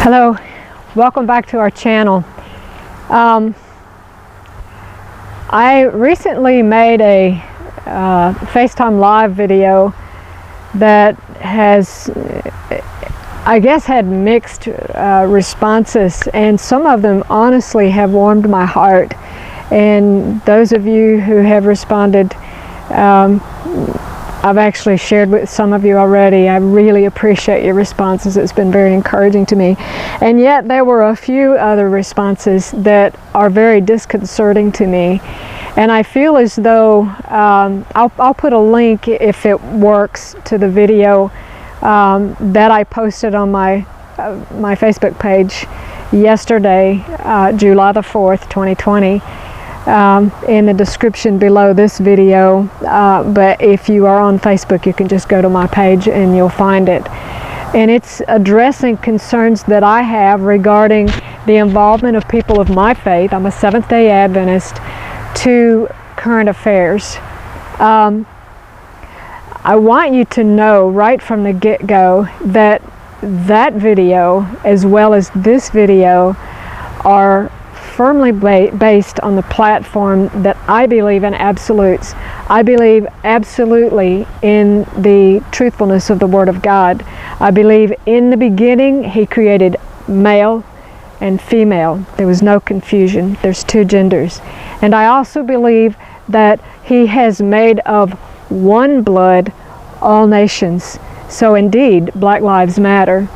Hello, welcome back to our channel. I recently made a FaceTime Live video that has, I guess, had mixed responses, and some of them honestly have warmed my heart. And those of you who have responded, I've actually shared with some of you already. I really appreciate your responses. It's been very encouraging to me. And yet there were a few other responses that are very disconcerting to me. And I feel as though, I'll put a link, if it works, to the video that I posted on my Facebook page yesterday, July the 4th, 2020. In the description below this video, but if you are on Facebook, you can just go to my page and you'll find it. And it's addressing concerns that I have regarding the involvement of people of my faith, I'm a Seventh-day Adventist, to current affairs. I want you to know right from the get-go that that video, as well as this video, are firmly based on the platform that I believe in absolutes. I believe absolutely in the truthfulness of the Word of God. I believe in the beginning He created male and female. There was no confusion. There's two genders. And I also believe that He has made of one blood all nations. So indeed, Black lives matter,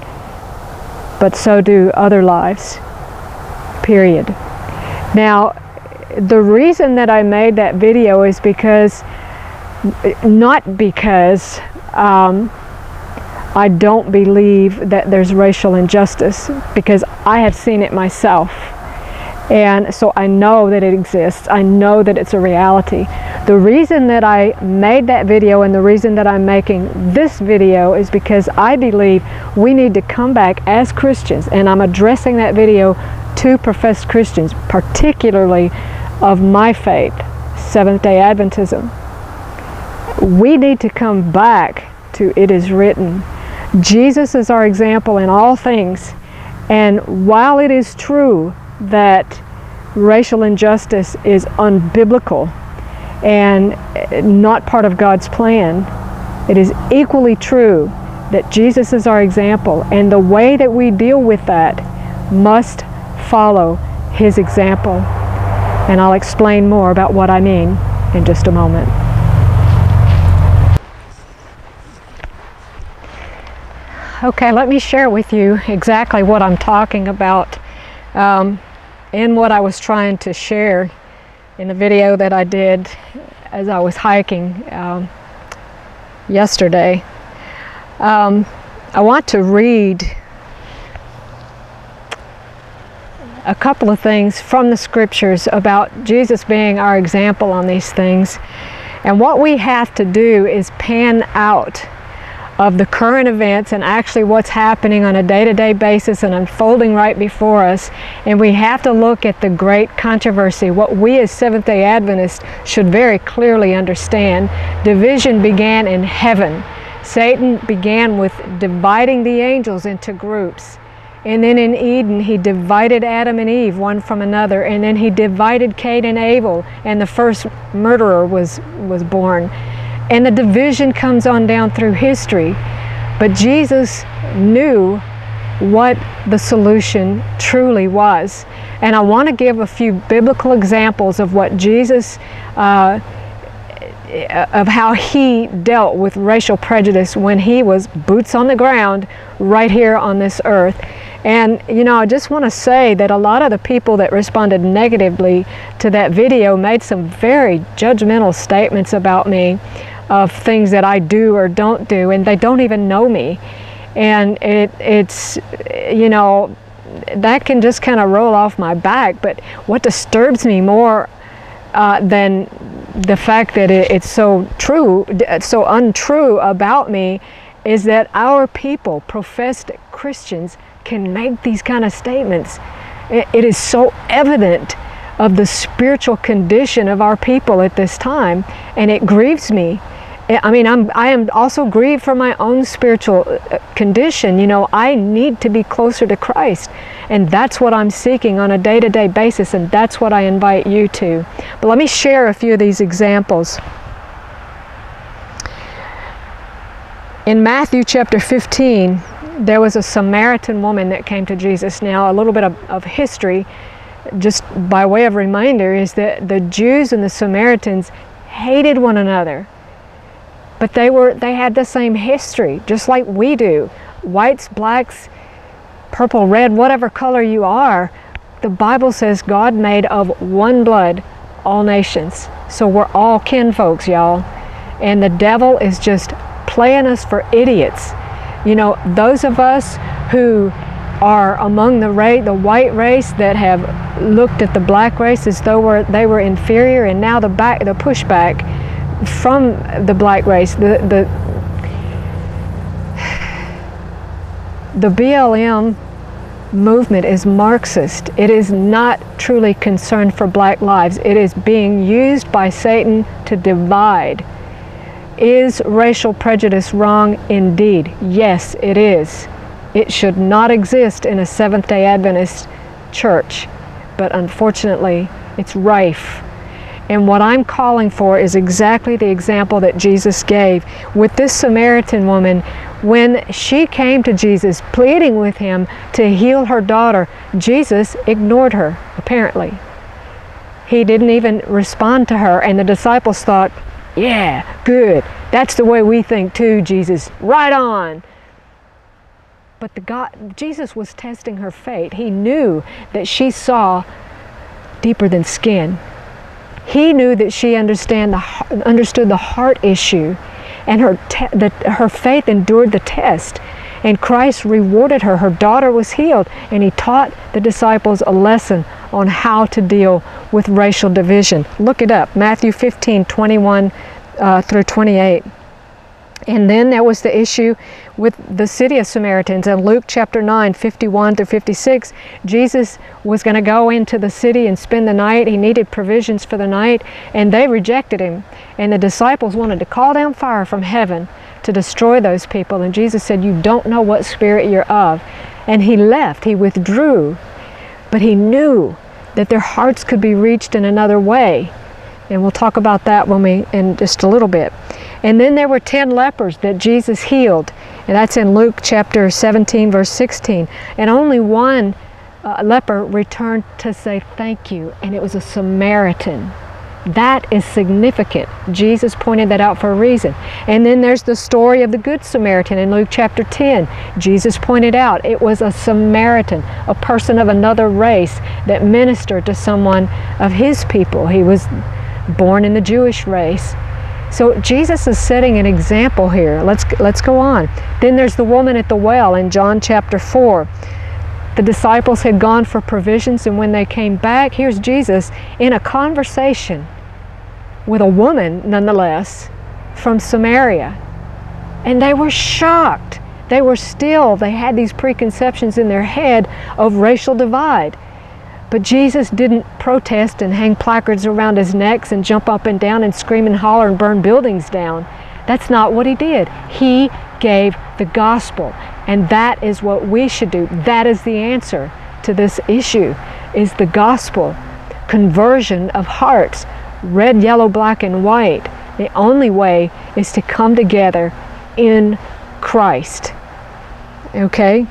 but so do other lives, period. Now, the reason that I made that video is because, not because I don't believe that there's racial injustice, because I have seen it myself. And so I know that it exists. I know that it's a reality. The reason that I made that video and the reason that I'm making this video is because I believe we need to come back as Christians, and I'm addressing that video to professed Christians, particularly of my faith, Seventh-day Adventism. We need to come back to it is written. Jesus is our example in all things, and while it is true that racial injustice is unbiblical and not part of God's plan, it is equally true that Jesus is our example, and the way that we deal with that must follow His example. And I'll explain more about what I mean in just a moment. Okay, let me share with you exactly what I'm talking about and what I was trying to share in the video that I did as I was hiking yesterday. I want to read a couple of things from the scriptures about Jesus being our example on these things. And what we have to do is pan out of the current events and actually what's happening on a day-to-day basis and unfolding right before us. And we have to look at the great controversy, what we as Seventh-day Adventists should very clearly understand. Division began in heaven. Satan began with dividing the angels into groups. And then in Eden, he divided Adam and Eve, one from another. And then he divided Cain and Abel, and the first murderer was born. And the division comes on down through history. But Jesus knew what the solution truly was. And I want to give a few biblical examples of what Jesus, of how He dealt with racial prejudice when He was boots on the ground right here on this earth. And you know, I just want to say that a lot of the people that responded negatively to that video made some very judgmental statements about me, of things that I do or don't do, and they don't even know me. And it's, you know, that can just kind of roll off my back. But what disturbs me more than the fact that it's so true, so untrue about me, is that our people, professed Christians, can make these kind of statements. It is so evident of the spiritual condition of our people at this time, and it grieves me. I mean, I am also grieved for my own spiritual condition. You know, I need to be closer to Christ. And that's what I'm seeking on a day-to-day basis, and that's what I invite you to. But let me share a few of these examples. In Matthew chapter 15, there was a Samaritan woman that came to Jesus. Now, a little bit of history, just by way of reminder, is that the Jews and the Samaritans hated one another. But they had the same history, just like we do. Whites, blacks, purple, red, whatever color you are, the Bible says God made of one blood all nations. So we're all kinfolks, y'all. And the devil is just playing us for idiots. You know, those of us who are among the white race that have looked at the black race as though they were inferior, and now the pushback from the black race, the BLM movement is Marxist. It is not truly concerned for black lives. It is being used by Satan to divide. Is racial prejudice wrong? Indeed. Yes, it is. It should not exist in a Seventh-day Adventist church, but unfortunately, it's rife. And what I'm calling for is exactly the example that Jesus gave with this Samaritan woman. When she came to Jesus pleading with him to heal her daughter, Jesus ignored her, apparently. He didn't even respond to her, and the disciples thought, yeah, good. That's the way we think too, Jesus. Right on. But Jesus was testing her faith. He knew that she saw deeper than skin. He knew that she understood the heart issue, and her faith endured the test. And Christ rewarded her. Her daughter was healed, and he taught the disciples a lesson on how to deal with racial division. Look it up, Matthew 15, 21 through 28. And then there was the issue with the city of Samaritans. In Luke chapter 9, 51 through 56, Jesus was going to go into the city and spend the night. He needed provisions for the night, and they rejected him. And the disciples wanted to call down fire from heaven to destroy those people. And Jesus said, you don't know what spirit you're of. And he left, he withdrew. But he knew that their hearts could be reached in another way. And we'll talk about that in just a little bit. And then there were 10 lepers that Jesus healed. And that's in Luke chapter 17, verse 16. And only one leper returned to say thank you. And it was a Samaritan. That is significant. Jesus pointed that out for a reason. And then there's the story of the Good Samaritan in Luke chapter 10. Jesus pointed out it was a Samaritan, a person of another race that ministered to someone of his people. He was born in the Jewish race. So Jesus is setting an example here. Let's go on. Then there's the woman at the well in John chapter 4. The disciples had gone for provisions, and when they came back, here's Jesus in a conversation with a woman, nonetheless, from Samaria. And they were shocked. They had these preconceptions in their head of racial divide. But Jesus didn't protest and hang placards around his necks and jump up and down and scream and holler and burn buildings down. That's not what he did. He gave the gospel. And that is what we should do. That is the answer to this issue, is the gospel. Conversion of hearts, red, yellow, black, and white. The only way is to come together in Christ. Okay?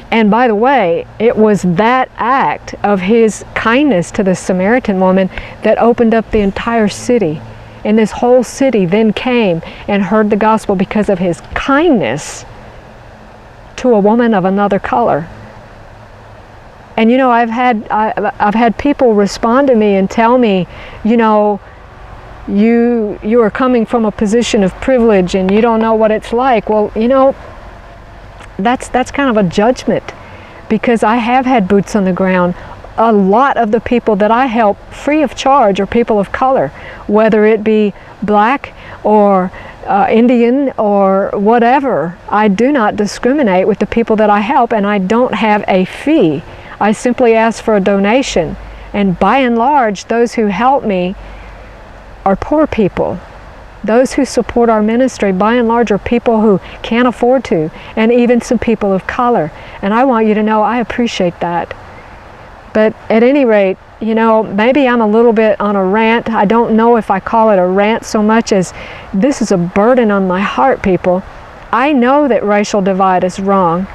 And by the way, it was that act of his kindness to the Samaritan woman that opened up the entire city. And this whole city then came and heard the gospel because of his kindness to a woman of another color. And you know, I've had people respond to me and tell me, you know, you are coming from a position of privilege and you don't know what it's like. Well, you know, that's kind of a judgment, because I have had boots on the ground. A lot of the people that I help free of charge are people of color, whether it be black or Indian or whatever. I do not discriminate with the people that I help, and I don't have a fee. I simply ask for a donation. And by and large, those who help me are poor people. Those who support our ministry, by and large, are people who can't afford to, and even some people of color. And I want you to know I appreciate that. But at any rate, you know, maybe I'm a little bit on a rant. I don't know if I call it a rant so much as this is a burden on my heart, people. I know that racial divide is wrong.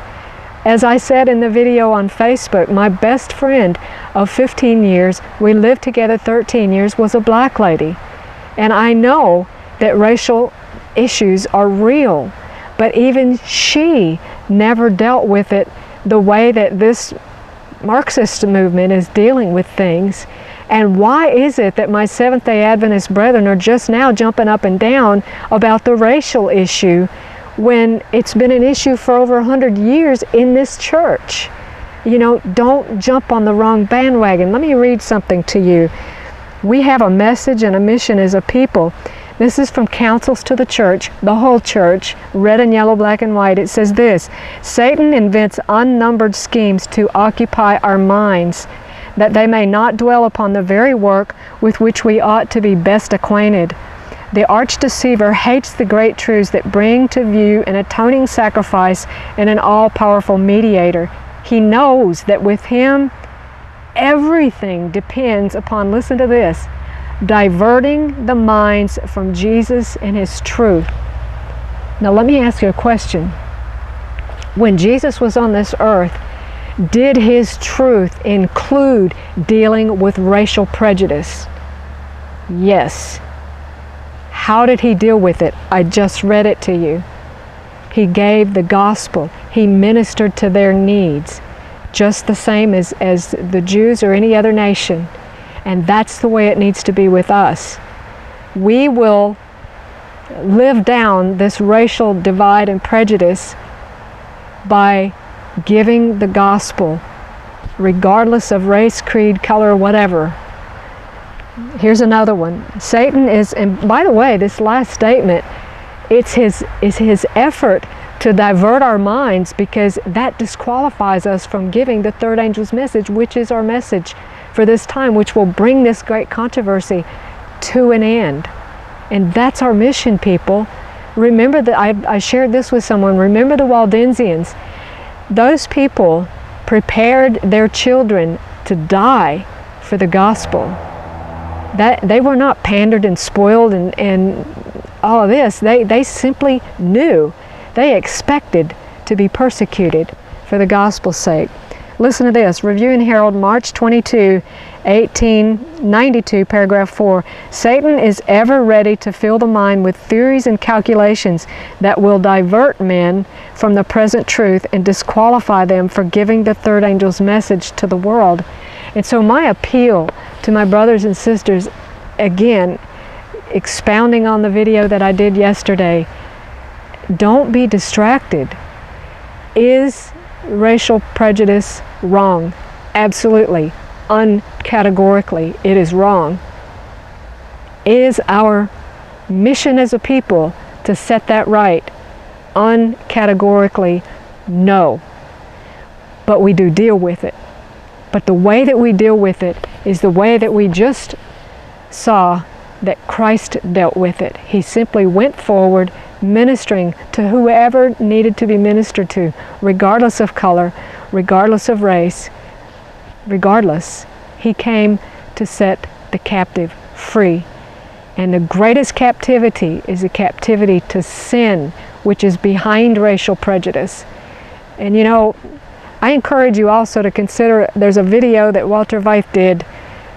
As I said in the video on Facebook, my best friend of 15 years, we lived together 13 years, was a black lady. And I know that racial issues are real, but even she never dealt with it the way that this Marxist movement is dealing with things. And why is it that my Seventh-day Adventist brethren are just now jumping up and down about the racial issue when it's been an issue for over 100 years in this church? You know, don't jump on the wrong bandwagon. Let me read something to you. We have a message and a mission as a people. This is from Counsels to the Church, the whole church, red and yellow, black and white. It says this: Satan invents unnumbered schemes to occupy our minds, that they may not dwell upon the very work with which we ought to be best acquainted. The arch-deceiver hates the great truths that bring to view an atoning sacrifice and an all-powerful mediator. He knows that with him, everything depends upon, listen to this, diverting the minds from Jesus and His truth. Now let me ask you a question. When Jesus was on this earth, did His truth include dealing with racial prejudice? Yes. How did He deal with it? I just read it to you. He gave the gospel. He ministered to their needs, just the same as the Jews or any other nation. And that's the way it needs to be with us. We will live down this racial divide and prejudice by giving the gospel, regardless of race, creed, color, whatever. Here's another one. Satan is, and by the way, this last statement, it's his effort to divert our minds, because that disqualifies us from giving the third angel's message, which is our message for this time, which will bring this great controversy to an end. And that's our mission, people. Remember that I shared this with someone. Remember the Waldensians. Those people prepared their children to die for the gospel. That they were not pandered and spoiled and all of this. They simply knew. They expected to be persecuted for the gospel's sake. Listen to this. Review and Herald, March 22, 1892, paragraph 4. Satan is ever ready to fill the mind with theories and calculations that will divert men from the present truth and disqualify them for giving the third angel's message to the world. And so my appeal to my brothers and sisters, again, expounding on the video that I did yesterday, don't be distracted. Is racial prejudice wrong? Absolutely. Uncategorically, it is wrong. Is our mission as a people to set that right? Uncategorically, no. But we do deal with it. But the way that we deal with it is the way that we just saw that Christ dealt with it. He simply went forward ministering to whoever needed to be ministered to, regardless of color, regardless of race, regardless. He came to set the captive free. And the greatest captivity is the captivity to sin, which is behind racial prejudice. And you know, I encourage you also to consider, there's a video that Walter Veith did.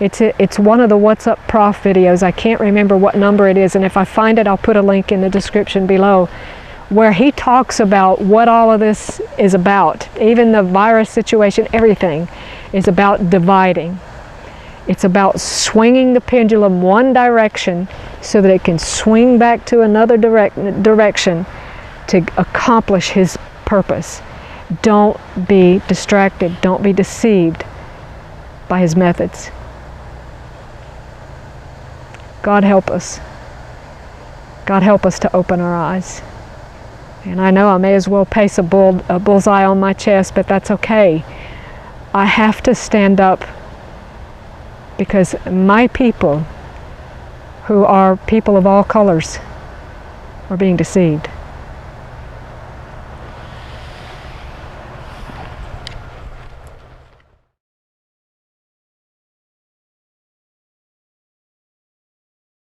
It's one of the What's Up Prof videos. I can't remember what number it is, and if I find it, I'll put a link in the description below, where he talks about what all of this is about. Even the virus situation, everything is about dividing. It's about swinging the pendulum one direction so that it can swing back to another direction to accomplish his purpose. Don't be distracted. Don't be deceived by his methods. God help us. God help us to open our eyes. And I know I may as well pace a bullseye on my chest, but that's okay. I have to stand up because my people who are people of all colors are being deceived.